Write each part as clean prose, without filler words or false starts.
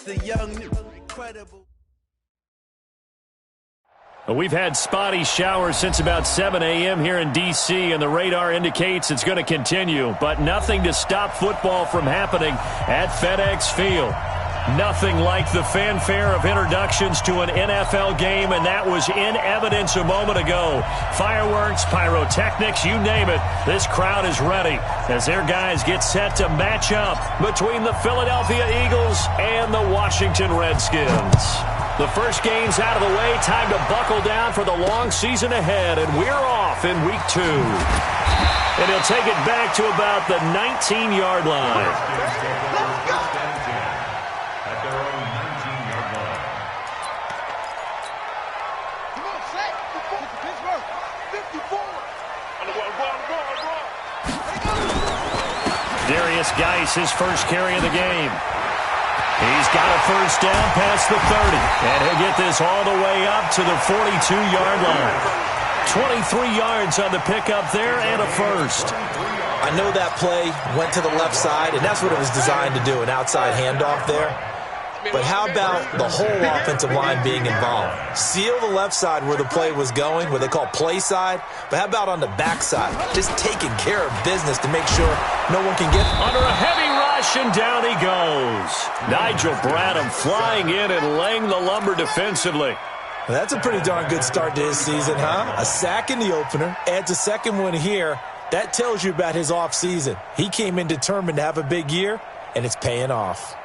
the young, incredible. We've had spotty showers since about 7 a.m. here in D.C., and the radar indicates it's going to continue, but nothing to stop football from happening at FedEx Field. Nothing like the fanfare of introductions to an NFL game, and that was in evidence a moment ago. Fireworks, pyrotechnics, you name it. This crowd is ready as their guys get set to match up between the Philadelphia Eagles and the Washington Redskins. The first game's out of the way. Time to buckle down for the long season ahead, and we're off in Week 2. And he'll take it back to about the 19-yard line. At their own 19-yard line. Come on, set. Pittsburgh. 54. Darius Geis, his first carry of the game. He's got a first down past the 30, and he'll get this all the way up to the 42-yard line. 23 yards on the pickup there and a first. I know that play went to the left side, and that's what it was designed to do, an outside handoff there. But how about the whole offensive line being involved? Seal the left side where the play was going, what they call play side. But how about on the back side? Just taking care of business to make sure no one can get under a heavy rush, and down he goes. Nigel Bradham flying in and laying the lumber defensively. Well, that's a pretty darn good start to his season, huh? A sack in the opener, adds a second one here. That tells you about his offseason. He came in determined to have a big year, and it's paying off.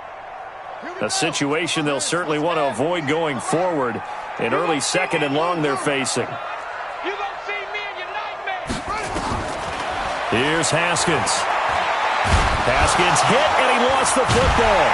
A situation they'll certainly want to avoid going forward. An early second and long they're facing. You gonna see me in your nightmare. Here's Haskins. Haskins hit, and he lost the football.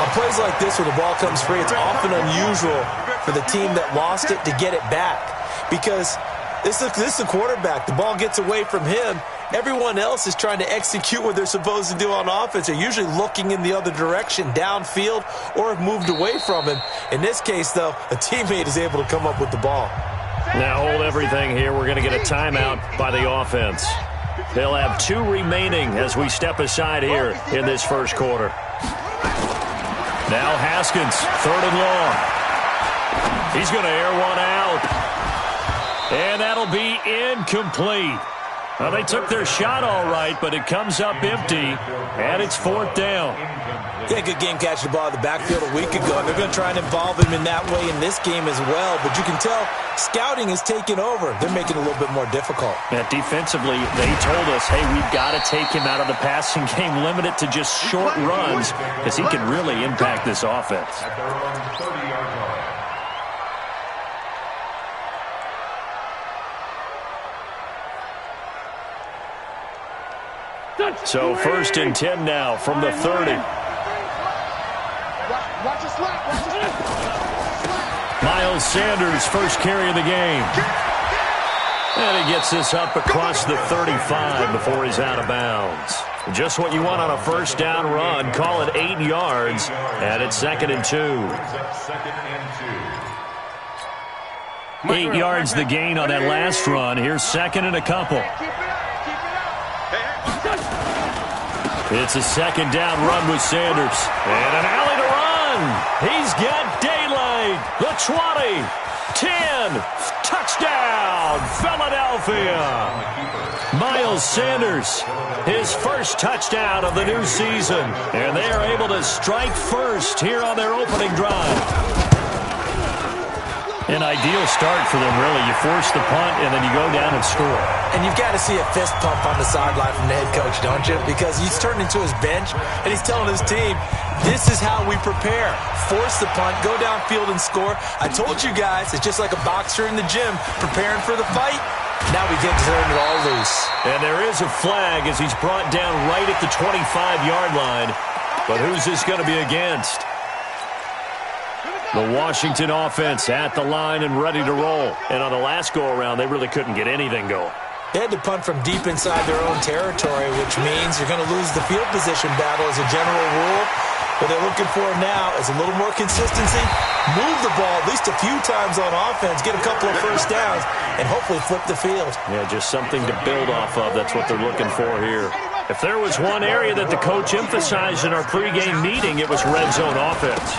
On plays like this where the ball comes free, it's often unusual for the team that lost it to get it back. Because this is a quarterback. The ball gets away from him. Everyone else is trying to execute what they're supposed to do on offense. They're usually looking in the other direction, downfield, or have moved away from him. In this case, though, a teammate is able to come up with the ball. Now hold everything here. We're going to get a timeout by the offense. They'll have 2 remaining as we step aside here in this first quarter. Now Haskins, 3rd and long. He's going to air one out. And that'll be incomplete. Well, they took their shot all right, but it comes up empty, and it's 4th down. Yeah, good game catching the ball in the backfield a week ago. They're going to try and involve him in that way in this game as well. But you can tell scouting is taking over. They're making it a little bit more difficult. Yeah, defensively, they told us, hey, we've got to take him out of the passing game, limit it to just short runs, because he can really impact this offense. At their own 30-yard line. So 1st and 10 now from the 30. Miles Sanders, first carry of the game. And he gets this up across the 35 before he's out of bounds. Just what you want on a first down run. Call it 8 yards, and it's 2nd and 2. 8 yards the gain on that last run. Here's 2nd and a couple. It's a 2nd down run with Sanders. And an alley to run. He's got daylight. The 20, 10, touchdown, Philadelphia. Miles Sanders, his first touchdown of the new season. And they are able to strike first here on their opening drive. An ideal start for them, really. You force the punt, and then you go down and score. And you've got to see a fist pump on the sideline from the head coach, don't you? Because he's turned into his bench, and he's telling his team, this is how we prepare. Force the punt, go downfield and score. I told you guys, it's just like a boxer in the gym preparing for the fight. Now we get to turn it all loose. And there is a flag as he's brought down right at the 25-yard line. But who's this going to be against? The Washington offense at the line and ready to roll. And on the last go-around, they really couldn't get anything going. They had to punt from deep inside their own territory, which means you're going to lose the field position battle as a general rule. What they're looking for now is a little more consistency, move the ball at least a few times on offense, get a couple of first downs, and hopefully flip the field. Yeah, just something to build off of. That's what they're looking for here. If there was one area that the coach emphasized in our pregame meeting, it was red zone offense.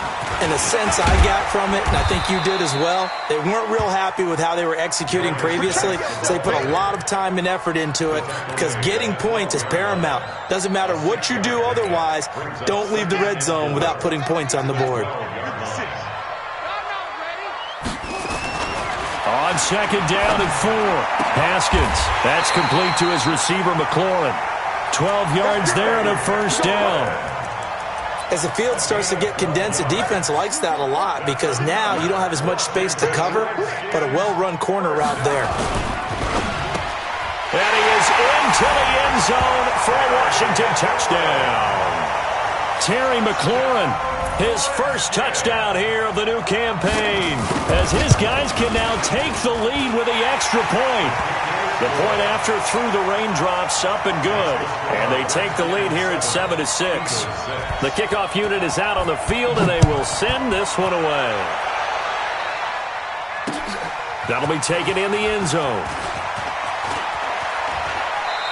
In a sense I got from it, and I think you did as well, they weren't real happy with how they were executing previously, so they put a lot of time and effort into it because getting points is paramount. Doesn't matter what you do otherwise, don't leave the red zone without putting points on the board. On second down and 4, Haskins. That's complete to his receiver, McLaurin. 12 yards there and a first down. As the field starts to get condensed, the defense likes that a lot because now you don't have as much space to cover, but a well-run corner route there. And he is into the end zone for a Washington touchdown. Terry McLaurin, his first touchdown here of the new campaign, as his guys can now take the lead with the extra point. The point after through the raindrops, up and good. And they take the lead here at 7-6. The kickoff unit is out on the field, and they will send this one away. That'll be taken in the end zone.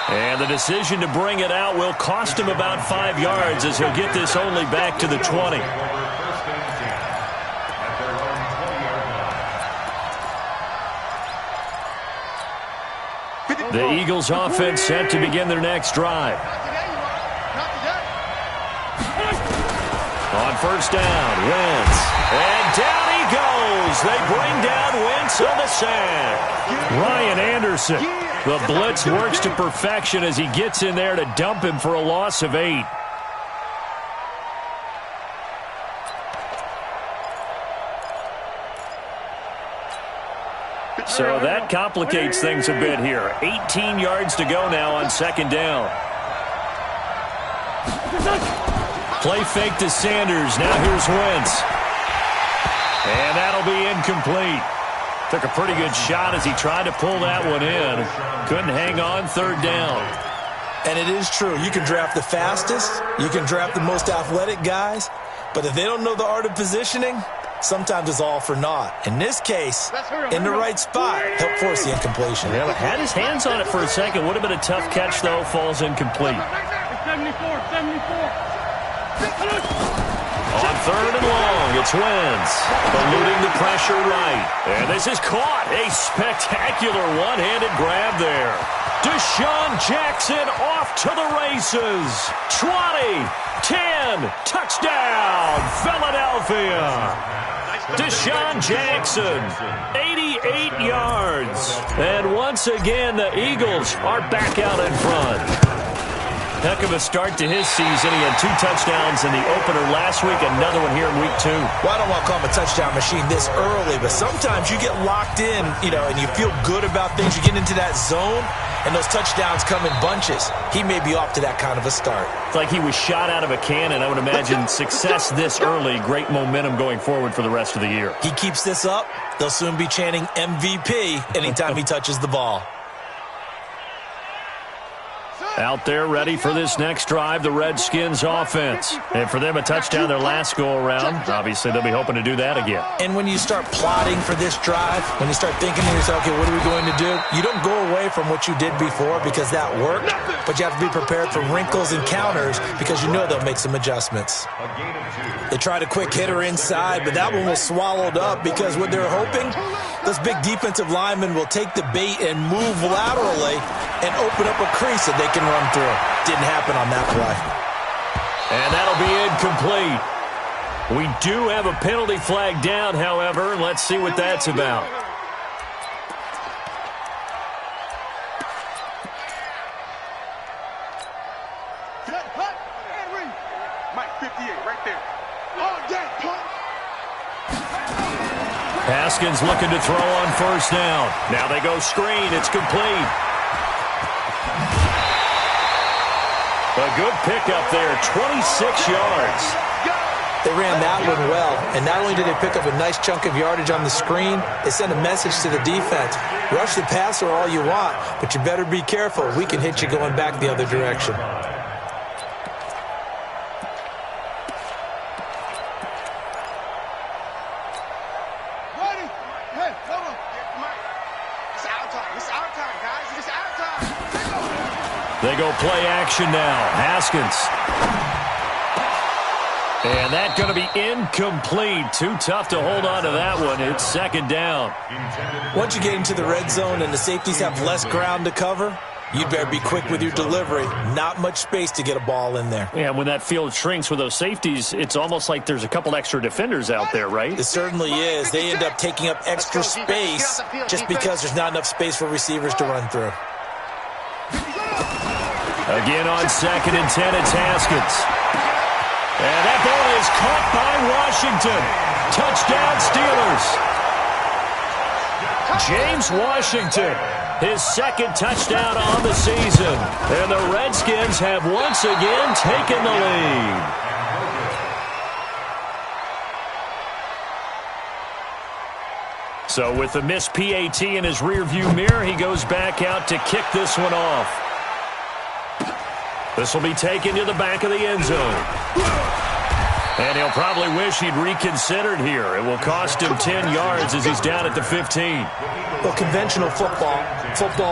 And the decision to bring it out will cost him about 5 yards as he'll get this only back to the 20. The Eagles offense set to begin their next drive. On first down, Wentz. And down he goes. They bring down Wentz on the sack. Ryan Anderson. The blitz works to perfection as he gets in there to dump him for a loss of 8. So that complicates things a bit here. 18 yards to go now on second down. Play fake to Sanders. Now here's Wentz. And that'll be incomplete. Took a pretty good shot as he tried to pull that one in. Couldn't hang on third down. And it is true. You can draft the fastest. You can draft the most athletic guys. But if they don't know the art of positioning, sometimes it's all for naught. In this case, in the right spot, helped force the incompletion. Yeah, but had his hands on it for a second. Would have been a tough catch, though. Falls incomplete. 74. On third and long, it's Wentz. Eluding the pressure right. And this is caught. A spectacular one-handed grab there. Deshaun Jackson off to the races. 20, 10, touchdown, Philadelphia. Deshaun Jackson, 88 yards. And once again, the Eagles are back out in front. Heck of a start to his season. He had 2 touchdowns in the opener last week, another one here in week 2. Well, I don't want to call him a touchdown machine this early, but sometimes you get locked in, and you feel good about things. You get into that zone, and those touchdowns come in bunches. He may be off to that kind of a start. It's like he was shot out of a cannon. I would imagine success this early, great momentum going forward for the rest of the year. He keeps this up, they'll soon be chanting MVP anytime he touches the ball. Out there ready for this next drive, the Redskins offense. And for them, a touchdown their last go-around. Obviously, they'll be hoping to do that again. And when you start plotting for this drive, when you start thinking to yourself, okay, what are we going to do? You don't go away from what you did before because that worked, but you have to be prepared for wrinkles and counters because you know they'll make some adjustments. They tried a quick hitter inside, but that one was swallowed up because what they're hoping, those big defensive linemen will take the bait and move laterally and open up a crease that they can run through. Didn't happen on that play. And that'll be incomplete. We do have a penalty flag down, however. Let's see what that's about. Haskins looking to throw on first down. Now they go screen. It's complete. A good pickup there, 26 yards. They ran that one well, and not only did they pick up a nice chunk of yardage on the screen, they sent a message to the defense. Rush the passer all you want, but you better be careful. We can hit you going back the other direction. They go play action now. Haskins. And that's going to be incomplete. Too tough to hold on to that one. It's second down. Once you get into the red zone and the safeties have less ground to cover, you'd better be quick with your delivery. Not much space to get a ball in there. Yeah, when that field shrinks with those safeties, it's almost like there's a couple extra defenders out there, right? It certainly is. They end up taking up extra space just because there's not enough space for receivers to run through. Again on 2nd and 10, it's Haskins. And that ball is caught by Washington. Touchdown, Steelers. James Washington, his second touchdown on the season. And the Redskins have once again taken the lead. So with the missed PAT in his rearview mirror, he goes back out to kick this one off. This will be taken to the back of the end zone. And he'll probably wish he'd reconsidered here. It will cost him 10 yards as he's down at the 15. Well, conventional football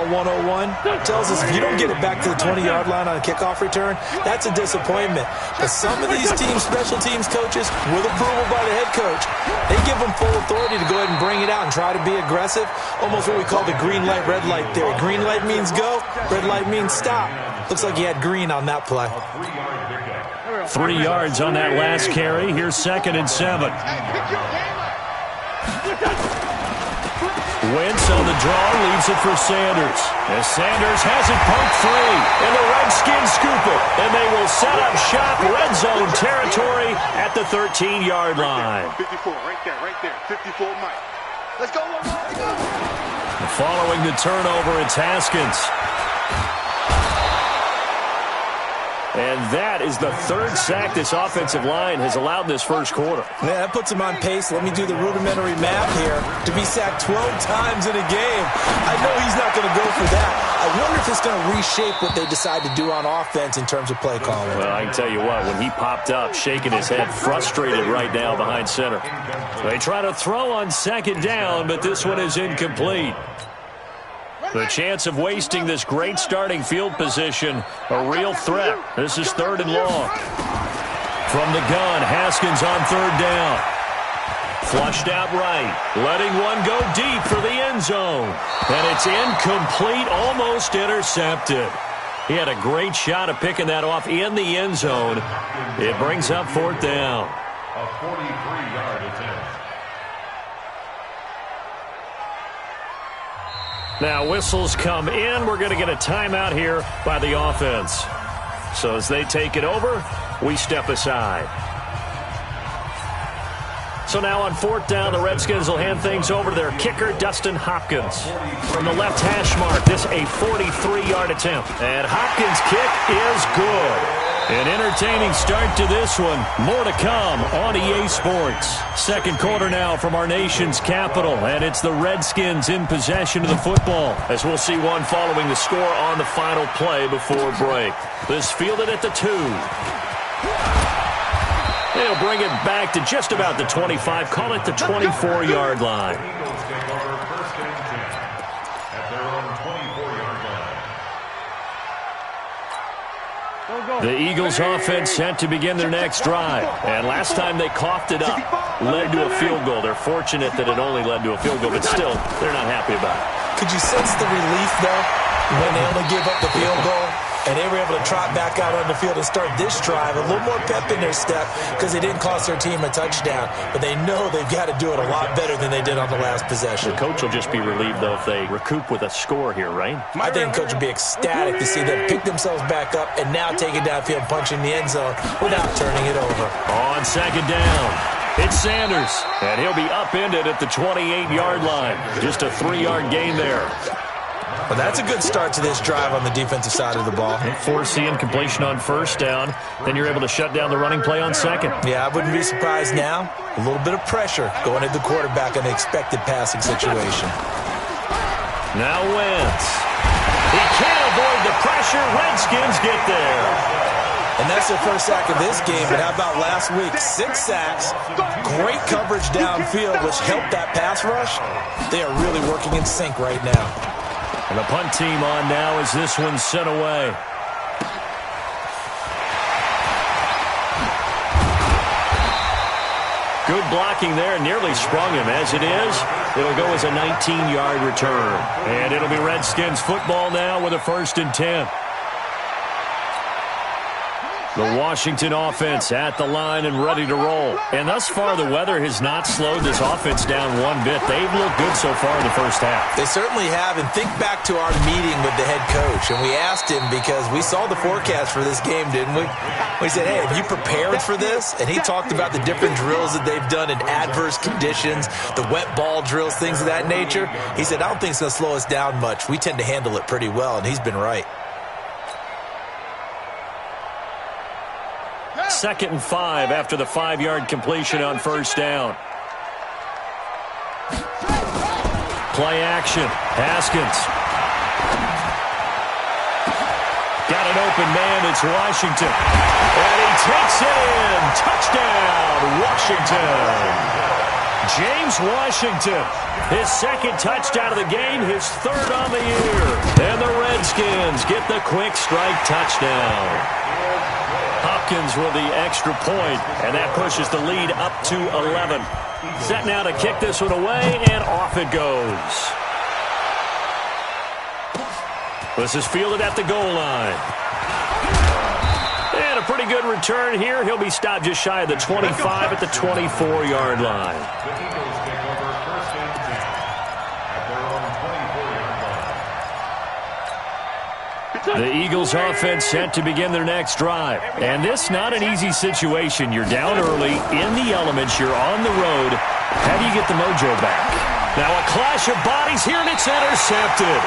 101, tells us if you don't get it back to the 20-yard line on a kickoff return, that's a disappointment. But some of these teams, special teams coaches, with approval by the head coach, they give them full authority to go ahead and bring it out and try to be aggressive. Almost what we call the green light, red light theory. Green light means go, red light means stop. Looks like he had green on that play. 3 yards on that last carry. Here's 2nd and 7. Wentz on the draw, leaves it for Sanders. As Sanders has it pumped free, and the Redskins scoop it. And they will set up shop, red zone territory at the 13-yard line. 54, right there. 54, Mike. Let's go, Following the turnover, it's Haskins. And that is the third sack this offensive line has allowed this first quarter. Yeah, that puts him on pace. Let me do the rudimentary math here. To be sacked 12 times in a game, I know he's not going to go for that. I wonder if it's going to reshape what they decide to do on offense in terms of play calling. Well, I can tell you what, when he popped up, shaking his head, frustrated right now behind center. They try to throw on 2nd down, but this one is incomplete. The chance of wasting this great starting field position, a real threat. This is 3rd and long. From the gun, Haskins on 3rd down. Flushed out right, letting one go deep for the end zone. And it's incomplete, almost intercepted. He had a great shot at picking that off in the end zone. It brings up 4th down. A 43-yard attempt. Now whistles come in. We're going to get a timeout here by the offense. So as they take it over, we step aside. So now on 4th down, the Redskins will hand things over to their kicker, Dustin Hopkins. From the left hash mark, this a 43-yard attempt. And Hopkins' kick is good. An entertaining start to this one. More to come on EA Sports. Second quarter now from our nation's capital, and it's the Redskins in possession of the football, as we'll see one following the score on the final play before break. This fielded at the 2. They'll bring it back to just about the 25, call it the 24-yard line. Eagles take over 1st and 10 at their own 24-yard line. The Eagles offense set to begin their next drive. And last time they coughed it up, led to a field goal. They're fortunate that it only led to a field goal, but still, they're not happy about it. Could you sense the relief, though, when they only gave up the field goal? And they were able to trot back out on the field and start this drive. A little more pep in their step because they didn't cost their team a touchdown. But they know they've got to do it a lot better than they did on the last possession. The coach will just be relieved, though, if they recoup with a score here, right? I think coach will be ecstatic to see them pick themselves back up and now take it downfield, punching the end zone without turning it over. On 2nd down, it's Sanders. And he'll be upended at the 28-yard line. Just a 3-yard gain there. Well, that's a good start to this drive on the defensive side of the ball. Forcing completion on 1st down. Then you're able to shut down the running play on 2nd. Yeah, I wouldn't be surprised now. A little bit of pressure going at the quarterback in the expected passing situation. Now Wentz. He can't avoid the pressure. Redskins get there. And that's their first sack of this game. But how about last week? 6 sacks, great coverage downfield, which helped that pass rush. They are really working in sync right now. And the punt team on now as this one's sent away. Good blocking there. Nearly sprung him. As it is, it'll go as a 19-yard return. And it'll be Redskins football now with a 1st and 10. The Washington offense at the line and ready to roll. And thus far, the weather has not slowed this offense down one bit. They've looked good so far in the first half. They certainly have. And think back to our meeting with the head coach. And we asked him, because we saw the forecast for this game, didn't we? We said, hey, have you prepared for this? And he talked about the different drills that they've done in adverse conditions, the wet ball drills, things of that nature. He said, I don't think it's going to slow us down much. We tend to handle it pretty well, and he's been right. 2nd and 5 after the 5-yard completion on 1st down. Play action. Haskins. Got an open man. It's Washington. And he takes it in. Touchdown, Washington. James Washington, his 2nd touchdown of the game, his 3rd on the year. And the Redskins get the quick strike touchdown. Hopkins with the extra point, and that pushes the lead up to 11. Set now to kick this one away, and off it goes. This is fielded at the goal line. And a pretty good return here. He'll be stopped just shy of the 25 at the 24-yard line. The Eagles take over 1st and 10 at their own 24-yard line. The Eagles offense set to begin their next drive. And this not an easy situation. You're down early, in the elements, you're on the road. How do you get the mojo back? Now a clash of bodies here, and it's intercepted.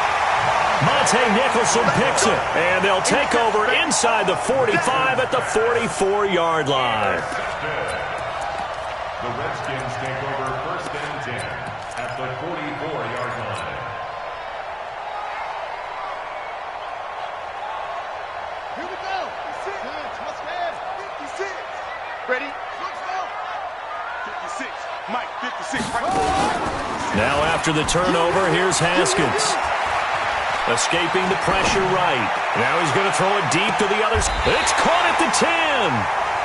Monte Nicholson picks it, and they'll take over inside the 45 at the 44-yard line. The Redskins take over 1st and 10 at the 44-yard line. Here we go. 56. Ready? 56. Mike, 56. Now after the turnover, here's Haskins. Escaping the pressure right. Now he's going to throw it deep to the others. It's caught at the 10.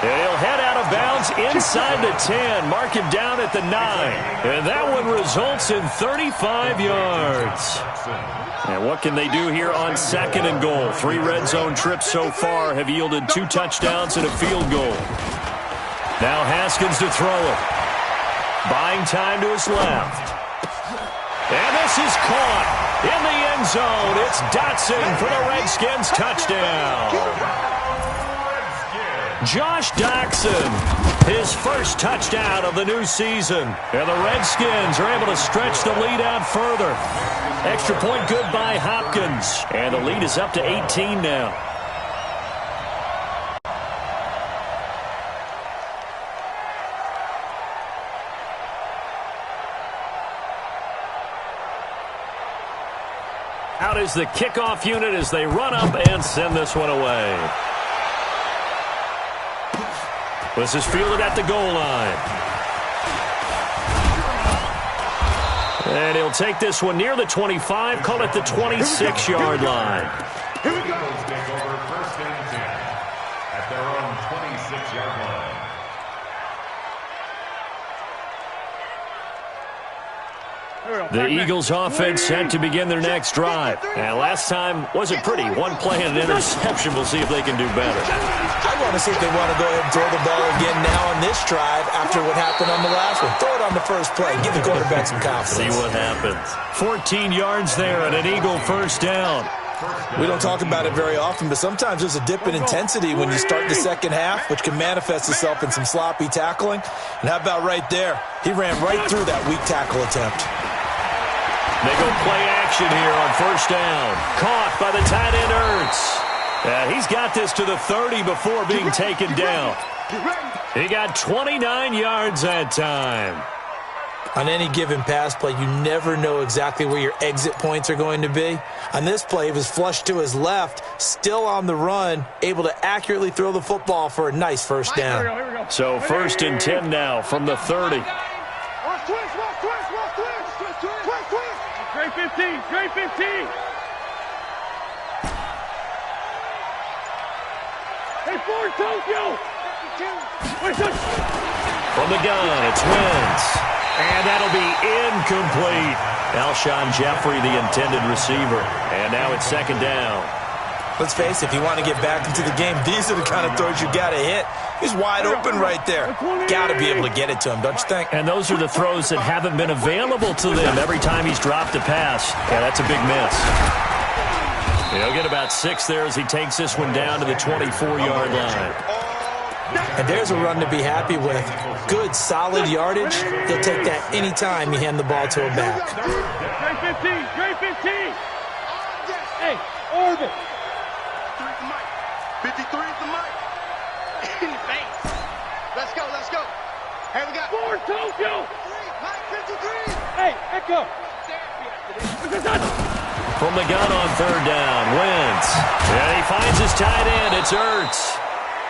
And he'll head out of bounds inside the 10. Mark him down at the 9. And that one results in 35 yards. And what can they do here on 2nd and goal? 3 red zone trips so far have yielded 2 touchdowns and a field goal. Now Haskins to throw it. Buying time to his left. And this is caught in the end zone. It's Dotson for the Redskins touchdown. Josh Dotson, his 1st touchdown of the new season. And the Redskins are able to stretch the lead out further. Extra point good by Hopkins. And the lead is up to 18 now. Out is the kickoff unit as they run up and send this one away. This is fielded at the goal line. And he'll take this one near the 25, call it the 26-yard line. The Eagles take over 1st and 10 at their own 26-yard line. The Eagles offense set to begin their next drive. And last time wasn't pretty. One play and an interception. We'll see if they can do better. I want to see if they want to go ahead and throw the ball again now on this drive after what happened on the last one. Throw it on the first play. Give the quarterback some confidence. See what happens. 14 yards there and an Eagle 1st down. We don't talk about it very often, but sometimes there's a dip in intensity when you start the 2nd half, which can manifest itself in some sloppy tackling. And how about right there? He ran right through that weak tackle attempt. They go play action here on 1st down. Caught by the tight end Ertz. He's got this to the 30 before being taken down. He got 29 yards that time. On any given pass play, you never know exactly where your exit points are going to be. On this play, he was flushed to his left, still on the run, able to accurately throw the football for a nice 1st down. So 1st and 10 now from the 30. Great 15, great 15. Hey, Ford, Tokyo. From the gun, it's Wentz. And that'll be incomplete. Alshon Jeffrey, the intended receiver. And now it's second down. Let's face it, if you want to get back into the game, these are the kind of throws you got to hit. He's wide open right there. Got to be able to get it to him, don't you think? And those are the throws that haven't been available to them every time he's dropped a pass. Yeah, that's a big miss. He'll get about 6 there as he takes this one down to the 24-yard line. And there's a run to be happy with. Good, solid yardage. He'll take that any time you hand the ball to a back. Great 15. Hey, orbit. 53 is the mic. In the face. Let's go. Hey, we got 4 Tokyo. Mike 53. Hey, echo. From the gun on third down, Wentz. And he finds his tight end. It's Ertz.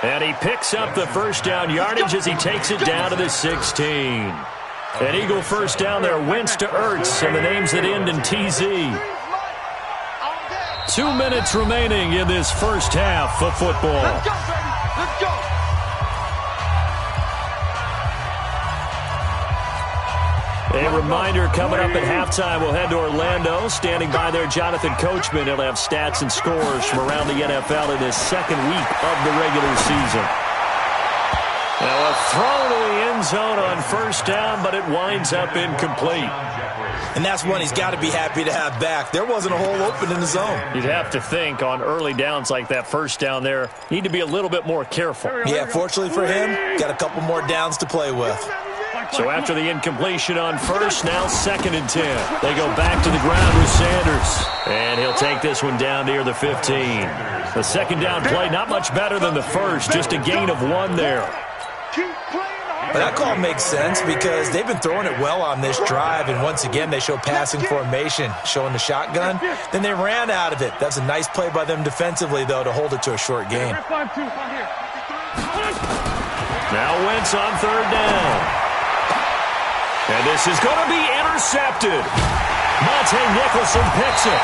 And he picks up the first down yardage as he takes it down to the 16. An Eagle first down there, Wentz to Ertz, and the names that end in TZ. 2 minutes remaining in this first half of football. Let's go, baby. Let's go. A reminder coming up at halftime, we'll head to Orlando. Standing by there, Jonathan Coachman. He'll have stats and scores from around the NFL in this second week of the regular season. Now a throw to the end zone on first down, but it winds up incomplete. And that's one he's got to be happy to have back. There wasn't a hole open in the zone. You'd have to think on early downs like that first down there, need to be a little bit more careful. Yeah, fortunately for him, got a couple more downs to play with. So after the incompletion on first, now 2nd and 10. They go back to the ground with Sanders. And he'll take this one down near the 15. The second down play, not much better than the first, just a gain of 1 there. But that call makes sense because they've been throwing it well on this drive, and once again they show passing formation, showing the shotgun. Then they ran out of it. That's a nice play by them defensively, though, to hold it to a short gain. Now Wentz on third down. And this is going to be intercepted. Monte Nicholson picks it.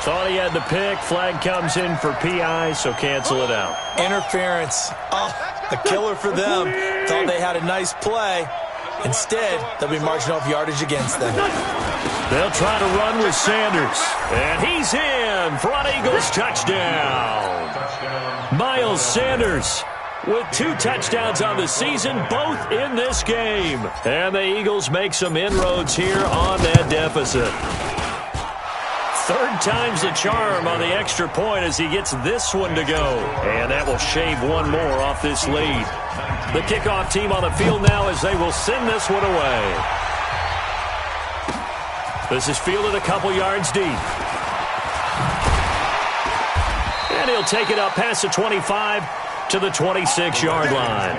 Thought he had the pick. Flag comes in for PI, so cancel it out. Interference. Oh, a killer for them. Thought they had a nice play. Instead, they'll be marching off yardage against them. They'll try to run with Sanders. And he's in for an Eagles touchdown. Miles Sanders with 2 touchdowns on the season, both in this game. And the Eagles make some inroads here on that deficit. 3rd time's the charm on the extra point as he gets this one to go. And that will shave 1 more off this lead. The kickoff team on the field now as they will send this one away. This is fielded a couple yards deep. And he'll take it up past the 25 to the 26-yard line.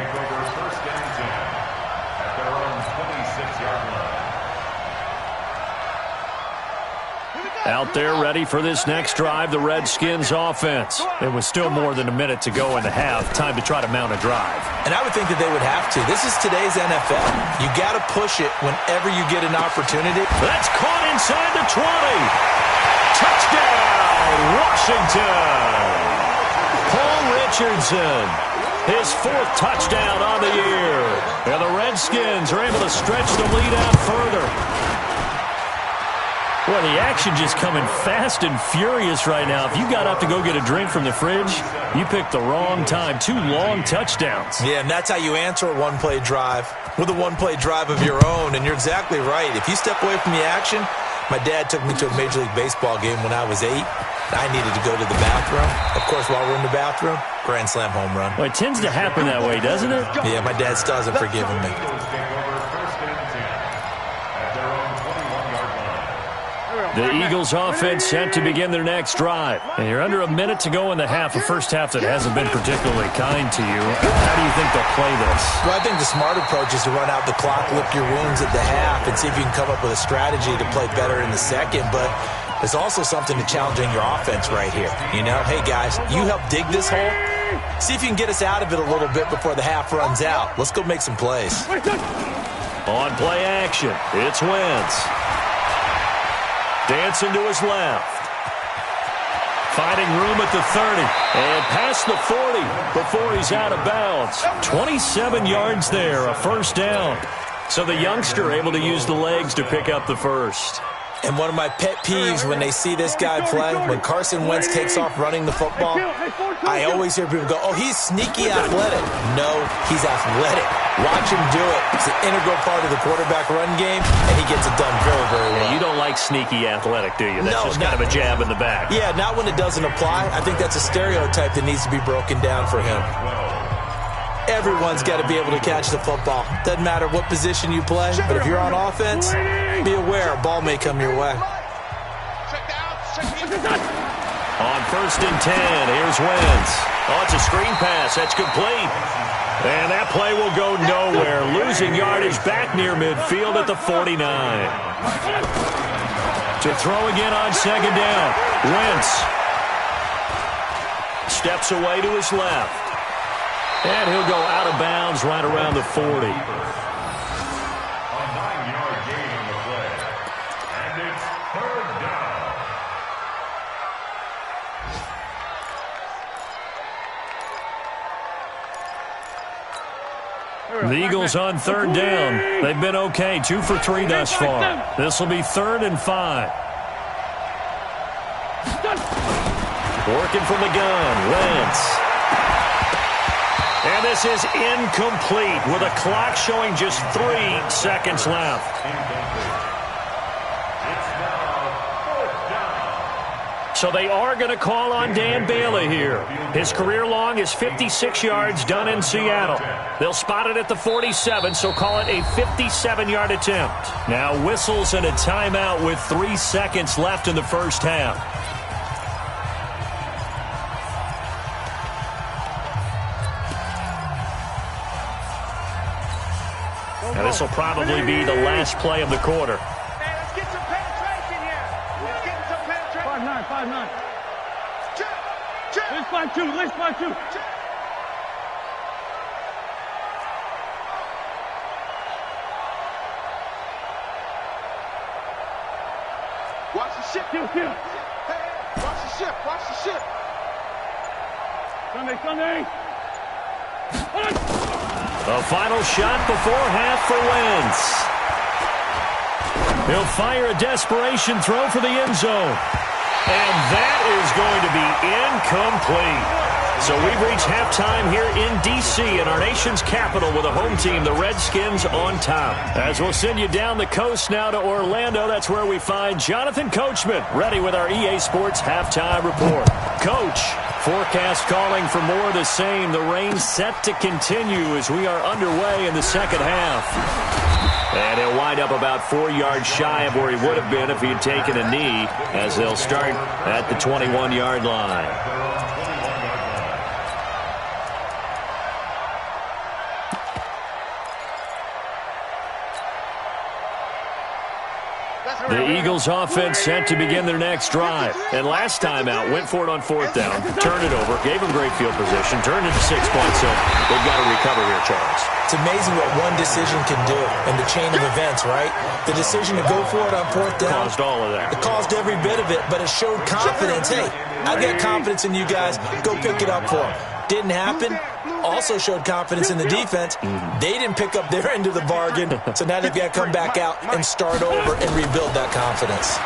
Out there ready for this next drive, the Redskins offense. It was still more than a minute to go in the half. Time to try to mount a drive. And I would think that they would have to. This is today's NFL. You got to push it whenever you get an opportunity. That's caught inside the 20. Touchdown, Washington. Paul Richardson, his 4th touchdown on the year. And the Redskins are able to stretch the lead out further. Well, the action just coming fast and furious right now. If you got up to go get a drink from the fridge, you picked the wrong time. 2 long touchdowns. Yeah, and that's how you answer a one-play drive with a one-play drive of your own. And you're exactly right. If you step away from the action, my dad took me to a Major League Baseball game when I was 8. I needed to go to the bathroom. Of course, while we're in the bathroom, grand slam home run. Well, it tends to happen that way, doesn't it? Yeah, my dad still hasn't forgiven me. The Eagles offense set to begin their next drive. And you're under a minute to go in the half, a first half that hasn't been particularly kind to you. How do you think they'll play this? Well, I think the smart approach is to run out the clock, lick your wounds at the half, and see if you can come up with a strategy to play better in the second. But there's also something to challenging your offense right here. You know, hey, guys, you help dig this hole. See if you can get us out of it a little bit before the half runs out. Let's go make some plays. On play action, it's Wentz. Dancing to his left. Finding room at the 30. And past the 40 before he's out of bounds. 27 yards there, a first down. So the youngster able to use the legs to pick up the first. And one of my pet peeves when they see this guy play, when Carson Wentz takes off running the football, I always hear people go, oh, he's sneaky athletic. No, he's athletic. Watch him do it. It's an integral part of the quarterback run game, and he gets it done very, very well. Yeah, you don't like sneaky athletic, do you? That's just kind of a jab in the back. Yeah, not when it doesn't apply. I think that's a stereotype that needs to be broken down for him. Everyone's got to be able to catch the football. Doesn't matter what position you play, but if you're on offense, be aware a ball may come your way. On 1st and 10, here's Wentz. Oh, it's a screen pass. That's complete. And that play will go nowhere. Losing yardage back near midfield at the 49. To throw again on 2nd down. Wentz steps away to his left. And he'll go out of bounds right around the 40. A 9-yard gain on the play. And it's 3rd down. The Eagles on 3rd down. They've been okay, 2 for 3 thus far. This will be 3rd and 5. Working from the gun, Wentz. And this is incomplete with a clock showing just 3 seconds left. So they are going to call on Dan Bailey here. His career long is 56 yards done in Seattle. They'll spot it at the 47, so call it a 57-yard attempt. Now whistles and a timeout with 3 seconds left in the first half. And this will probably be the last play of the quarter. Hey, let's get some penetration here. Let's get some penetration. 5-9. Check. Let's 5-2. Let's 5-2. Watch the ship. Kill. Hey, watch the ship. Watch the ship. Sunday. The final shot before half for Wentz. He'll fire a desperation throw for the end zone. And that is going to be incomplete. So we've reached halftime here in D.C. in our nation's capital with a home team, the Redskins, on top. As we'll send you down the coast now to Orlando, that's where we find Jonathan Coachman, ready with our EA Sports halftime report. Coach, forecast calling for more of the same. The rain set to continue as we are underway in the second half. And he'll wind up about 4 yards shy of where he would have been if he had taken a knee, as they'll start at the 21-yard line. The Eagles offense set to begin their next drive. And last time out, went for it on 4th down, turned it over, gave them great field position, turned it to 6 points. So they've got to recover here, Charles. It's amazing what one decision can do in the chain of events, right? The decision to go for it on 4th down. Caused all of that. It caused every bit of it, but it showed confidence. Hey, I've got confidence in you guys. Go pick it up for them. Didn't happen. Also showed confidence in the defense. They didn't pick up their end of the bargain, so now they've got to come back out and start over and rebuild that confidence.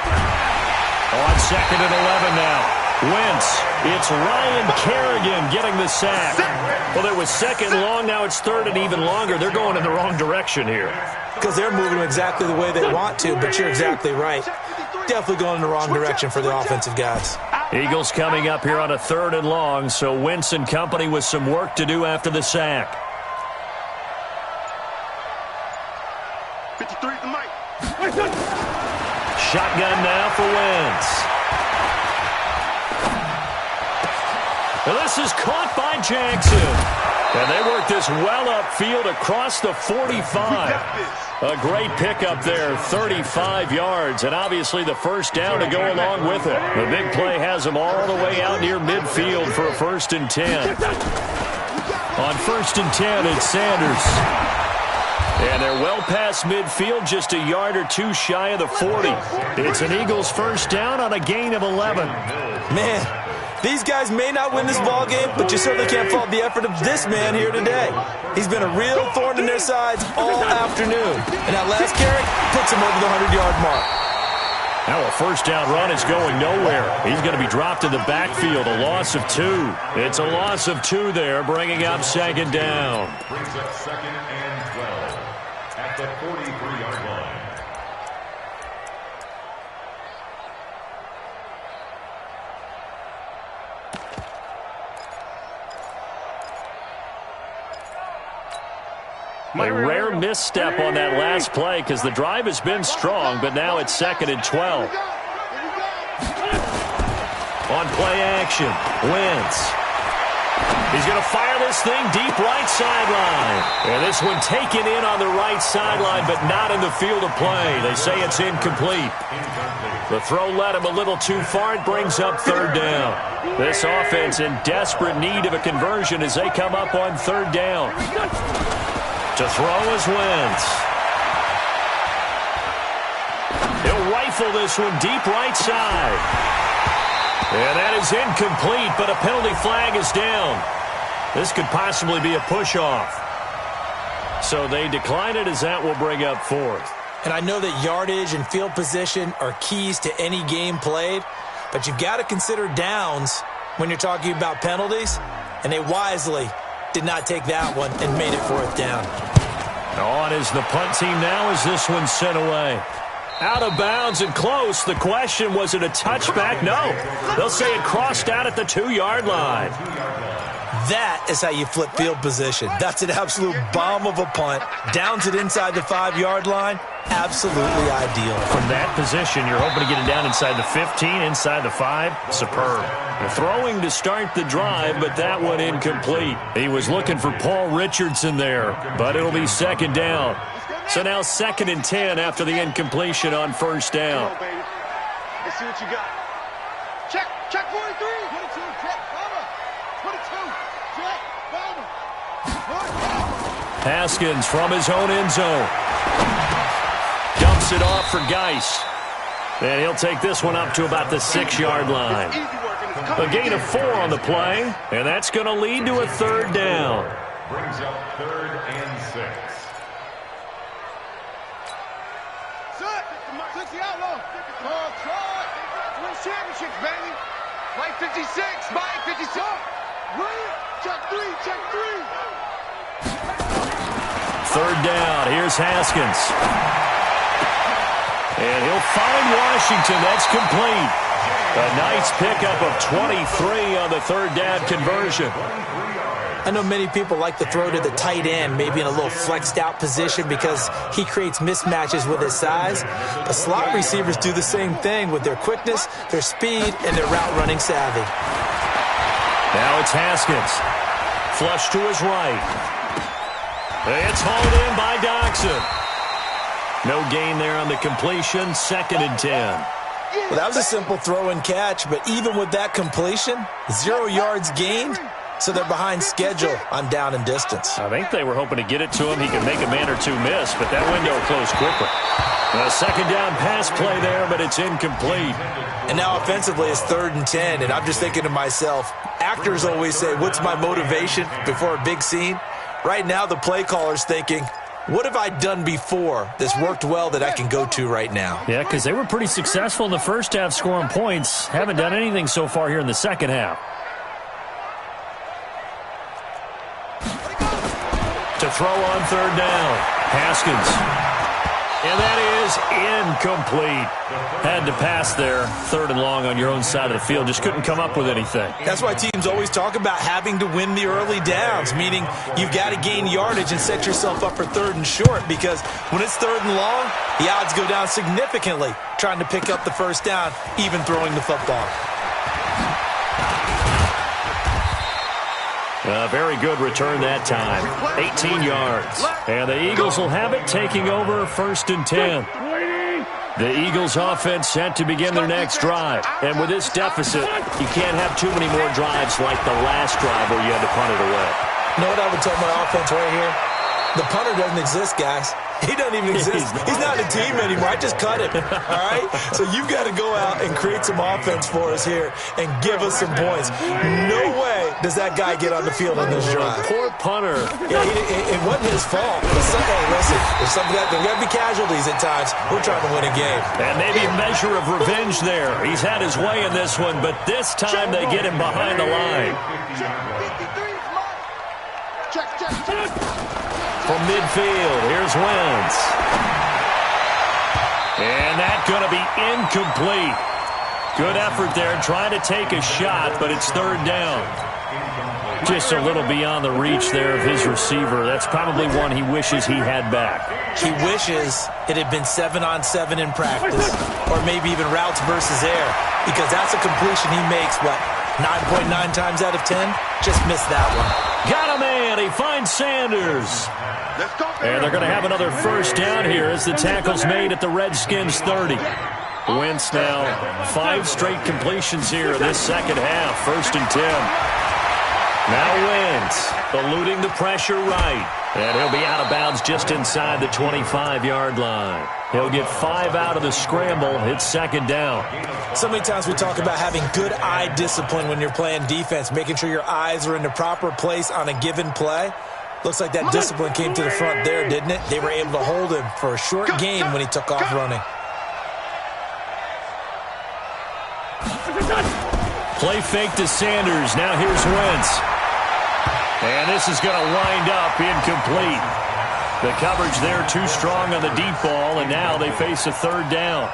On 2nd and 11 now. Wentz. It's Ryan Kerrigan getting the sack. Well, it was 2nd long. Now it's 3rd and even longer. They're going in the wrong direction here. Because they're moving exactly the way they want to, but you're exactly right. Definitely going in the wrong direction for the offensive guys. Eagles coming up here on a 3rd and long, so Wentz and company with some work to do after the sack. 53 to Mike. Shotgun now for Wentz. And this is caught by Jackson. And they work this well upfield across the 45. A great pickup there, 35 yards, and obviously the first down to go along with it. The big play has them all the way out near midfield for a 1st and 10. On 1st and 10, it's Sanders. And they're well past midfield, just a yard or two shy of the 40. It's an Eagles first down on a gain of 11. Man, These guys may not win this ball game, but you certainly can't fault the effort of this man here today. He's been a real thorn in their sides all afternoon. And that last carry puts him over the 100-yard mark. Now a first down run is going nowhere. He's going to be dropped in the backfield, a loss of 2. It's a loss of 2 there, bringing up second down. Brings up second and 12 at the 43-yard line. A rare misstep on that last play because the drive has been strong, but now it's second and 12. On play action, Wentz. He's going to fire this thing deep right sideline. And this one taken in on the right sideline, but not in the field of play. They say it's incomplete. The throw led him a little too far. It brings up third down. This offense in desperate need of a conversion as they come up on third down. To throw is Wentz. He'll rifle this one deep right side. And that is incomplete, but a penalty flag is down. This could possibly be a push-off. So they decline it as that will bring up fourth. And I know that yardage and field position are keys to any game played, but you've got to consider downs when you're talking about penalties, and they wisely did not take that one and made it fourth down. On is the punt team now as this one's sent away. Out of bounds and close. The question, was it a touchback? No. They'll say it crossed out at the 2-yard line. That is how you flip field position. That's an absolute bomb of a punt. Downs it inside the 5-yard line. Absolutely ideal. From that position, you're hoping to get it down inside the 15, inside the 5. Superb. The throwing to start the drive, but that one incomplete. He was looking for Paul Richardson there, but it'll be second down. So now second and 10 after the incompletion on first down. Come on, baby. Let's see what you got. Check 43. 22, check, Bama. 22, check, Bama. Haskins from his own end zone. Dumps it off for Geis. And he'll take this one up to about the 6-yard line. A gain of 4 on the play, and that's going to lead to a third down. Brings up third and 6. Set the outlaw. Win championships, baby. Mike 56, Mike 56. Check 3, check 3. Third down. Here's Haskins. And he'll find Washington. That's complete. A nice pickup of 23 on the third down conversion. I know many people like to throw to the tight end, maybe in a little flexed out position because he creates mismatches with his size. But slot receivers do the same thing with their quickness, their speed, and their route running savvy. Now it's Haskins. Flush to his right. It's hauled in by Doxson. No gain there on the completion. Second and 10. Well, that was a simple throw and catch, but even with that completion, 0 yards gained, so they're behind schedule on down and distance. I think they were hoping to get it to him. He could make a man or two miss, but that window closed quickly. A second down pass play there, but it's incomplete. And now offensively it's third and 10, and I'm just thinking to myself, actors always say, what's my motivation before a big scene? Right now the play caller's thinking, what have I done before that's worked well that I can go to right now? Yeah, because they were pretty successful in the first half scoring points. Haven't done anything so far here in the second half. To throw on third down. Haskins. And that is incomplete. Had to pass there. Third and long on your own side of the field. Just couldn't come up with anything. That's why teams always talk about having to win the early downs, meaning you've got to gain yardage and set yourself up for third and short, because when it's third and long, the odds go down significantly trying to pick up the first down, even throwing the football. A very good return that time. 18 yards. And the Eagles will have it, taking over first and 10. The Eagles offense set to begin their next drive. And with this deficit, you can't have too many more drives like the last drive where you had to punt it away. You know what I would tell my offense right here? The punter doesn't exist, guys. He doesn't even exist. He's not a team anymore. I just cut him, all right? So you've got to go out and create some offense for us here and give us some points. No way does that guy get on the field on this drive. Poor punter. Yeah, it wasn't his fault. Hey, listen, there's got to be casualties at times. We're trying to win a game. And maybe a measure of revenge there. He's had his way in this one, but this time they get him behind the line. From midfield, here's Wentz. And that's going to be incomplete. Good effort there, trying to take a shot, but it's third down. Just a little beyond the reach there of his receiver. That's probably one he wishes he had back. He wishes it had been 7-on-7 in practice, or maybe even routes versus air, because that's a completion he makes, 9.9 times out of 10? Just missed that one. Got a man. He finds Sanders. And they're going to have another first down here as the tackle's made at the Redskins 30. Wentz now 5 straight completions here in this second half. 1st and 10. Now Wentz eluding the pressure right. And he'll be out of bounds just inside the 25-yard line. He'll get 5 out of the scramble. It's 2nd down. So many times we talk about having good eye discipline when you're playing defense, making sure your eyes are in the proper place on a given play. Looks like that discipline came to the front there, didn't it? They were able to hold him for a short gain when he took off running. Play fake to Sanders. Now here's Wentz. And this is going to wind up incomplete. The coverage there too strong on the deep ball, and now they face a 3rd down.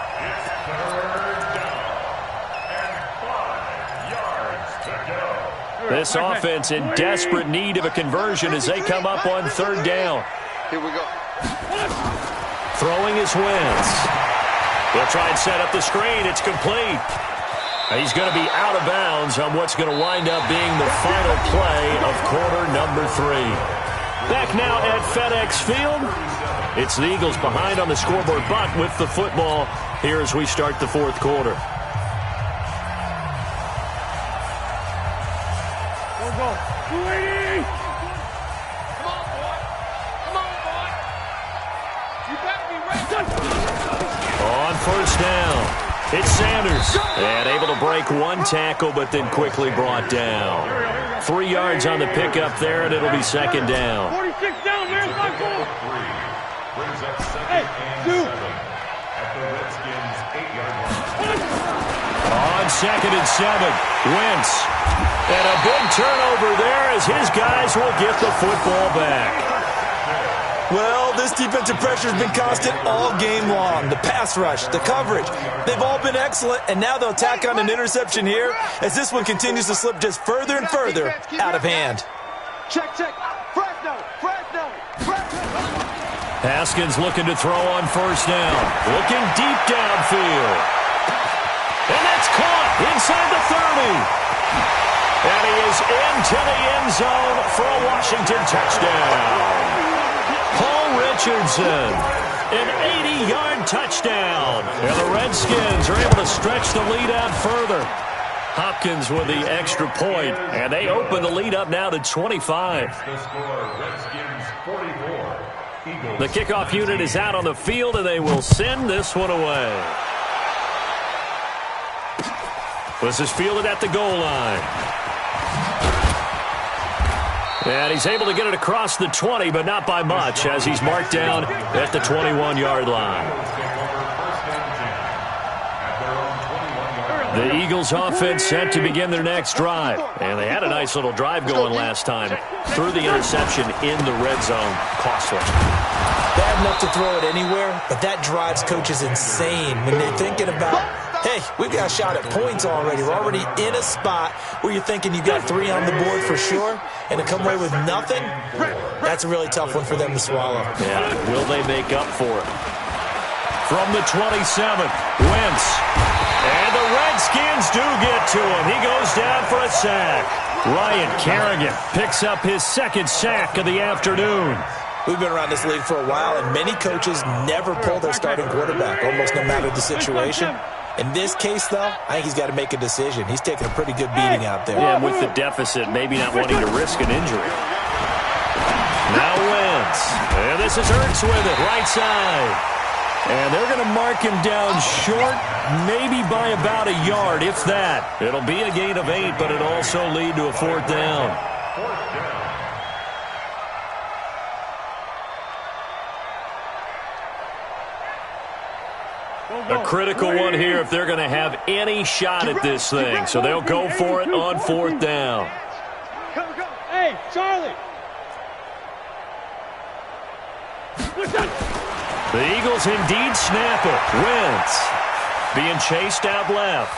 This offense in desperate need of a conversion as they come up on 3rd down. Here we go. Throwing is Wentz. He'll try and set up the screen. It's complete. He's going to be out of bounds on what's going to wind up being the final play of quarter number 3. Back now at FedEx Field. It's the Eagles behind on the scoreboard, but with the football here as we start the 4th quarter. Go. 280. Come on, boy. Come on, boy. You better be ready. On 1st down, it's Sanders. And able to break 1 tackle, but then quickly brought down. 3 yards on the pickup there, and it'll be 2nd down. 46 down, where's my ball? Brings up 2nd and 7 at the Redskins' 8-yard line. On 2nd and 7, Wentz. And a big turnover there as his guys will get the football back. Well, this defensive pressure has been constant all game long. The pass rush, the coverage, they've all been excellent, and now they'll tack on an interception here as this one continues to slip just further and further out of hand. Check. Fresno. Haskins looking to throw on 1st down. Looking deep downfield. And that's caught inside the 30. And he is into the end zone for a Washington touchdown. Paul Richardson, an 80-yard touchdown. And the Redskins are able to stretch the lead out further. Hopkins with the extra point, and they open the lead up now to 25. The score, Redskins 44. Eagles. The kickoff unit is out on the field, and they will send this one away. This is fielded at the goal line. And he's able to get it across the 20, but not by much, as he's marked down at the 21-yard line. The Eagles offense set to begin their next drive. And they had a nice little drive going last time. Threw the interception in the red zone. Costly. Bad enough to throw it anywhere, but that drives coaches insane when they're thinking about, hey, we've got a shot at points already. We're already in a spot where you're thinking you got 3 on the board for sure, and to come away with nothing, that's a really tough one for them to swallow. Yeah, will they make up for it? From the 27, Wentz. And the Redskins do get to him. He goes down for a sack. Ryan Kerrigan picks up his 2nd sack of the afternoon. We've been around this league for a while, and many coaches never pull their starting quarterback, almost no matter the situation. In this case, though, I think he's got to make a decision. He's taking a pretty good beating out there. Yeah, with the deficit, maybe not wanting to risk an injury. Now Wentz. And this is Ertz with it, right side. And they're going to mark him down short, maybe by about a yard, if that. It'll be a gain of 8, but it'll also lead to a 4th down. A critical one here if they're going to have any shot at this thing. So they'll go for it on 4th down. Hey, Charlie. The Eagles indeed snap it. Wentz being chased out left.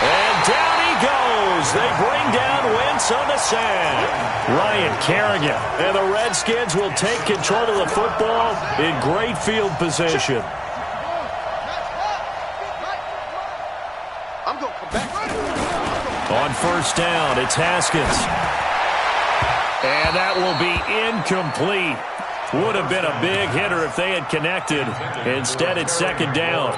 And down he goes. They bring down Wentz on the sack. Ryan Kerrigan. And the Redskins will take control of the football in great field position. I'm going to come back. On 1st down, it's Haskins. And that will be incomplete. Would have been a big hitter if they had connected. Instead, it's 2nd down.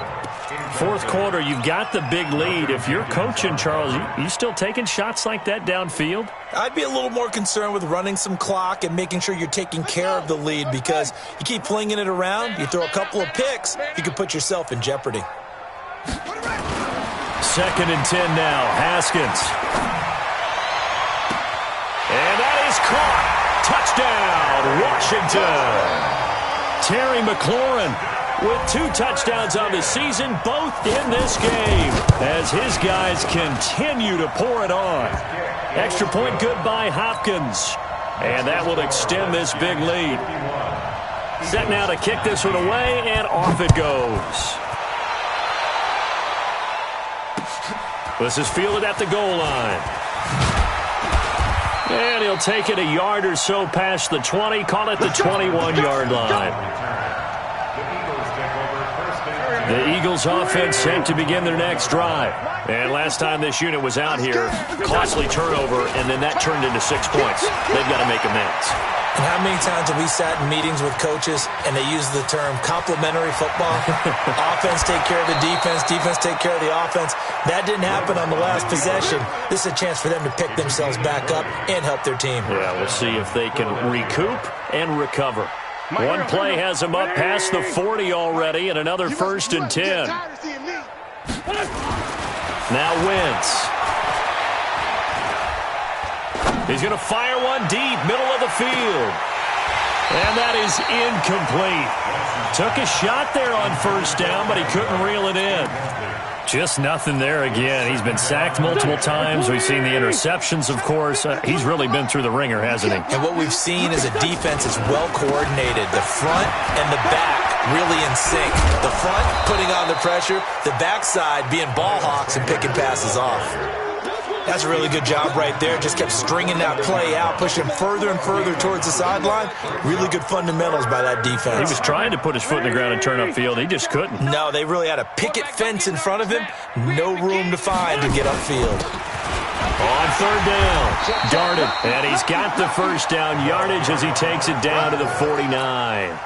4th quarter, you've got the big lead. If you're coaching, Charles, you still taking shots like that downfield? I'd be a little more concerned with running some clock and making sure you're taking care of the lead, because you keep flinging it around, you throw a couple of picks, you could put yourself in jeopardy. 2nd and 10 now. Haskins. And that is caught. Touchdown, Washington. Terry McLaurin with 2 touchdowns on the season, both in this game, as his guys continue to pour it on. Extra point good by Hopkins. And that will extend this big lead. Set now to kick this one away, and off it goes. This is fielded at the goal line. And he'll take it a yard or so past the 20, call it the 21-yard line. The Eagles offense set to begin their next drive. And last time this unit was out here, costly turnover, and then that turned into 6 points. They've got to make amends. And how many times have we sat in meetings with coaches and they use the term complementary football? Offense take care of the defense, defense take care of the offense. That didn't happen on the last possession. This is a chance for them to pick themselves back up and help their team. Yeah, we'll see if they can recoup and recover. One play has them up past the 40 already, and another 1st and 10. Now Wentz. He's going to fire one deep, middle of the field. And that is incomplete. Took a shot there on 1st down, but he couldn't reel it in. Just nothing there again. He's been sacked multiple times. We've seen the interceptions, of course. He's really been through the ringer, hasn't he? And what we've seen is a defense is well coordinated. The front and the back really in sync. The front putting on the pressure, the backside being ball hawks and picking passes off. That's a really good job right there. Just kept stringing that play out, pushing further and further towards the sideline. Really good fundamentals by that defense. He was trying to put his foot in the ground and turn upfield. He just couldn't. No, they really had a picket fence in front of him. No room to find to get upfield. On 3rd down, darted, and he's got the 1st down yardage as he takes it down to the 49.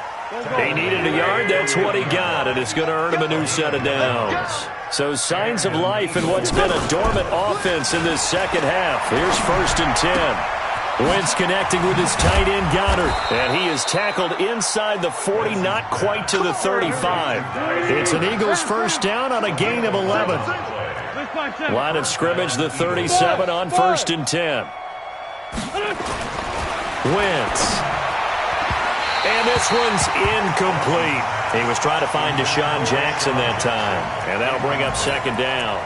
He needed a yard, that's what he got, and it's going to earn him a new set of downs. So signs of life in what's been a dormant offense in this second half. Here's 1st and 10. Wentz connecting with his tight end Goddard, and he is tackled inside the 40, not quite to the 35. It's an Eagles 1st down on a gain of 11. Line of scrimmage, the 37 on 1st and 10. Wentz. And this one's incomplete. He was trying to find Deshaun Jackson that time. And that'll bring up 2nd down.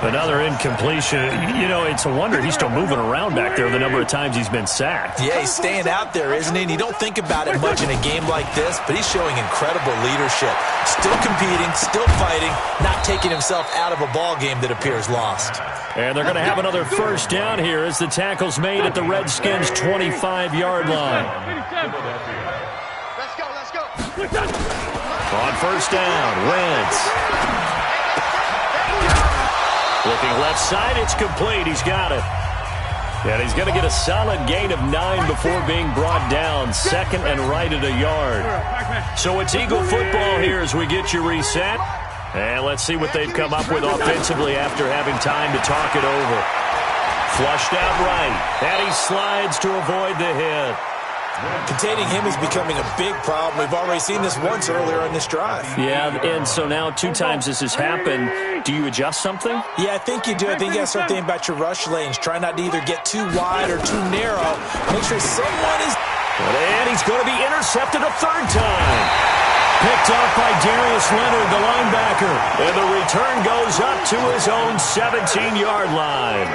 Another incompletion. You know, it's a wonder he's still moving around back there the number of times he's been sacked. Yeah, he's staying out there, isn't he? And you don't think about it much in a game like this, but he's showing incredible leadership. Still competing, still fighting, not taking himself out of a ball game that appears lost. And they're going to have another 1st down here as the tackle's made at the Redskins' 25-yard line. Let's go. On 1st down, Wentz. Looking left side, it's complete. He's got it. And he's going to get a solid gain of 9 before being brought down. 2nd and right at a yard. So it's Eagle football here as we get you reset. And let's see what they've come up with offensively after having time to talk it over. Flushed out right, and he slides to avoid the hit. Containing him is becoming a big problem. We've already seen this once earlier in this drive. Yeah, and so now 2 times this has happened. Do you adjust something? Yeah, I think you do. I think you got to start thinking about your rush lanes. Try not to either get too wide or too narrow. Make sure someone is... And he's going to be intercepted a 3rd time. Picked off by Darius Leonard, the linebacker. And the return goes up to his own 17-yard line.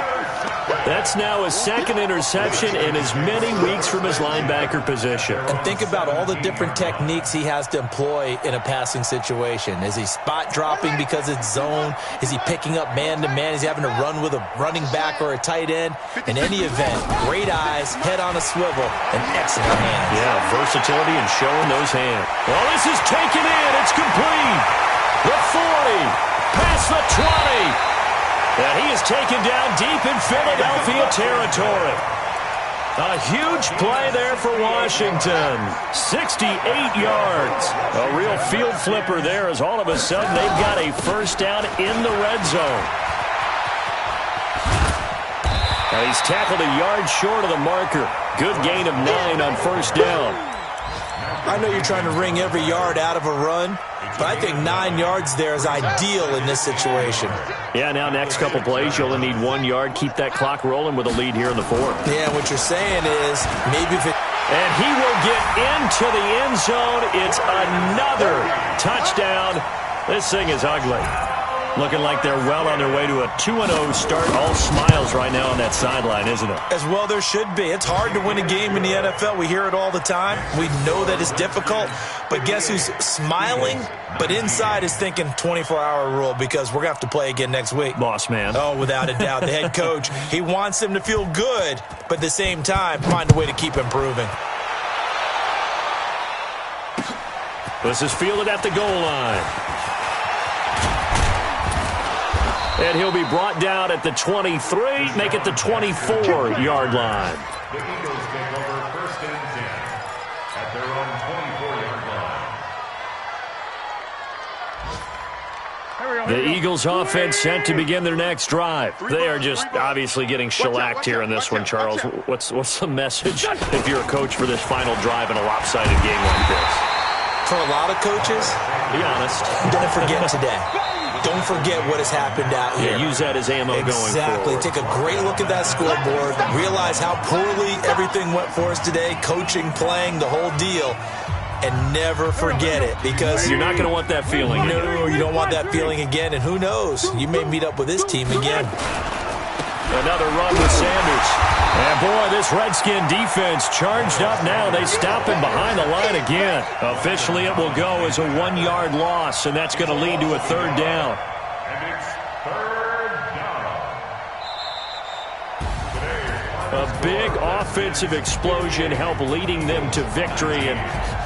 That's now his 2nd interception in as many weeks from his linebacker position. And think about all the different techniques he has to employ in a passing situation. Is he spot dropping because it's zone? Is he picking up man-to-man? Is he having to run with a running back or a tight end? In any event, great eyes, head on a swivel, and excellent hands. Yeah, versatility and showing those hands. Well, this is taken in. It's complete. The 40, past the 20. And he is taken down deep in Philadelphia territory. A huge play there for Washington. 68 yards. A real field flipper there as all of a sudden they've got a 1st down in the red zone. And he's tackled a yard short of the marker. Good gain of 9 on 1st down. I know you're trying to wring every yard out of a run, but I think 9 yards there is ideal in this situation. Yeah, now next couple plays, you only need 1 yard. Keep that clock rolling with a lead here in the 4th. Yeah, what you're saying is maybe if it... And he will get into the end zone. It's another touchdown. This thing is ugly. Looking like they're well on their way to a 2-0 start. All smiles right now on that sideline, isn't it? As well there should be. It's hard to win a game in the NFL. We hear it all the time. We know that it's difficult. But guess who's smiling? But inside is thinking 24-hour rule because we're going to have to play again next week. Boss man. Oh, without a doubt. The head coach, he wants them to feel good, but at the same time, find a way to keep improving. This is fielded at the goal line. And he'll be brought down at the 23, make it the 24-yard line. The Eagles take over 1st and 10 at their own 24-yard line. The Eagles offense set to begin their next drive. They are just obviously getting shellacked here in this one, Charles. What's the message if you're a coach for this final drive in a lopsided game like this? For a lot of coaches, be honest, don't forget today. Don't forget what has happened out here. Yeah, use that as ammo going forward. Exactly. Take a great look at that scoreboard. Realize how poorly everything went for us today. Coaching, playing, the whole deal. And never forget it because you're not going to want that feeling. No, you don't want that feeling again. And who knows? You may meet up with this team again. Another run with Sanders. And boy, this Redskin defense charged up now. They stop him behind the line again. Officially, it will go as a 1-yard loss, and that's going to lead to a 3rd down. And it's 3rd down. A big offensive explosion helped leading them to victory. And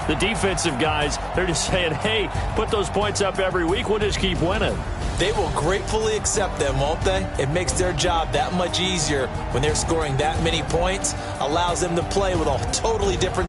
the defensive guys, they're just saying, hey, put those points up every week. We'll just keep winning. They will gratefully accept them, won't they? It makes their job that much easier when they're scoring that many points. Allows them to play with a totally different